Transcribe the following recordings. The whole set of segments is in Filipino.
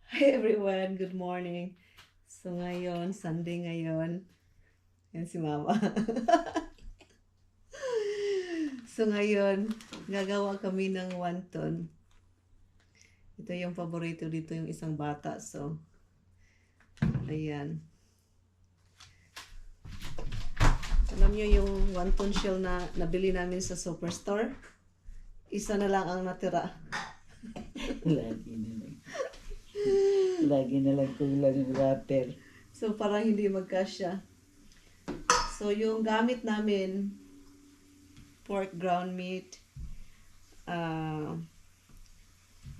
Hi everyone, good morning. So ngayon, Sunday ngayon. Yan si Mama. So ngayon, gagawa kami ng wonton. Ito yung paborito dito yung isang bata. So, ayan. Alam nyo yung wonton shell na nabili namin sa superstore? Isa na lang ang natira. Lagi na lang kulang yung wrapper. So, parang hindi magkasya. So, yung gamit namin, pork ground meat,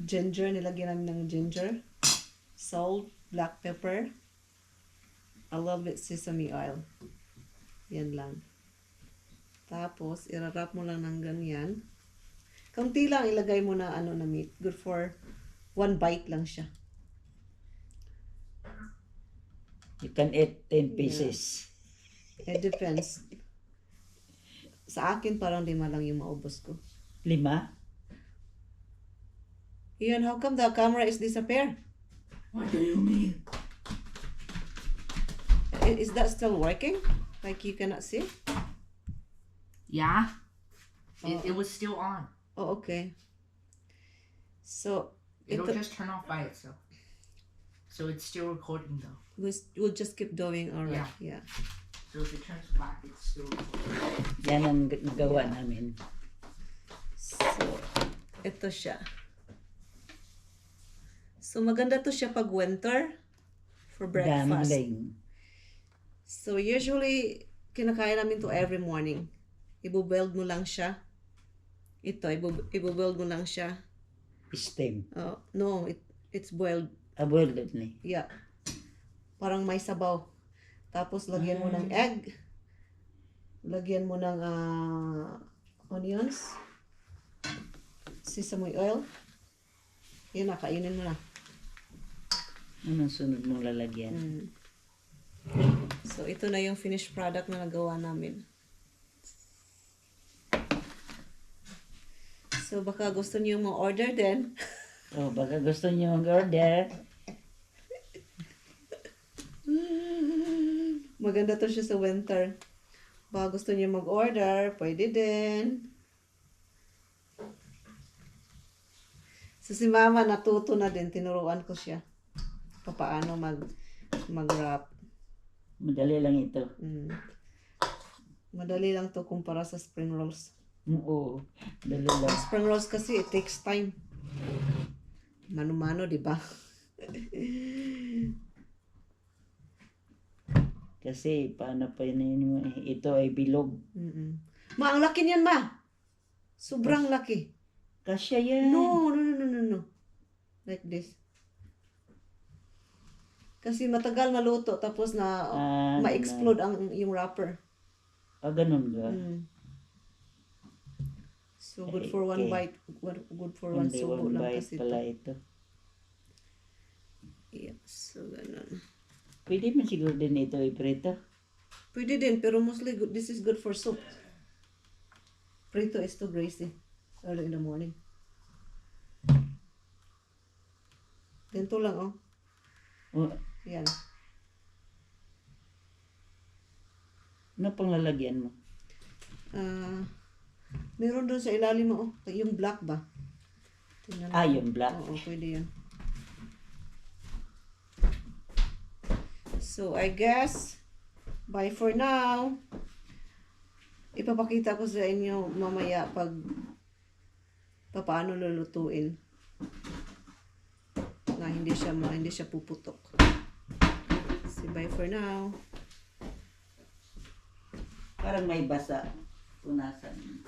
ginger, nilagyan namin ng ginger, salt, black pepper, a little bit sesame oil. Yan lang. Tapos, irarap mo lang ng ganyan. Kaunti lang ilagay mo na na meat. Good for 1 bite lang siya. You can eat 10 pieces. It depends. Sa akin, parang 5 lang yung maubos ko. 5? Ian, how come the camera is disappear? What do you mean? Is that still working? Like you cannot see? Yeah. It was still on. Oh, okay. So, It'll just turn off by itself. So it's still recording though. we'll just keep doing all right. Yeah. So if it turns black, it's still recording. Yan ang nagawa namin. So, ito siya. So, maganda to siya pag winter for breakfast. Gambling. So, usually, kinakain namin to every morning. Ibubuild mo lang siya. Ito, ibubuild mo lang siya. Steam. No, it's boiled. Aboiled only. Yeah. Parang may sabaw. Tapos, lagyan mo ng egg. Lagyan mo ng onions. Sesame oil. Yun na, kainin mo na. Anong sunod mong lalagyan? So, ito na yung finished product na nagawa namin. So, baka gusto niyo ma-order din. Oh, baka gusto niyo mag-order. Maganda to siya sa winter. Baka gusto niyo mag-order, pwede din. So, si Mama natuto na din. Tinuruan ko siya. Paano mag-wrap. Madali lang ito. Madali lang to kumpara sa spring rolls. Oo, madali lang. Spring rolls kasi it takes time. Mano-mano, di ba? Kasi paano pa yun mo ito ay bilog. Ma, ang laki niyan, Ma. Sobrang laki. Kasya yan. No. Like this. Kasi matagal maluto tapos na ma-explode yung wrapper. Ganun ba? So good for one bite, good for one Hindi subo one lang bite kasi pala ito. Yeah, so ganun. Pwede man siguro din ito iprito. Pwede din, pero mostly good. This is good for soup. Prito is too greasy early in the morning. Ganito lang, oh. Oh, Yan. ano pang lalagyan mo? Meron doon sa ilalim mo, oh. Yung black ba? Tingnan mo. Yung black. Oo, pwede yan. So, I guess, bye for now. Ipapakita ko sa inyo mamaya pag paano lulutuin na hindi siya puputok. So, bye for now. Parang may basa. Punasan.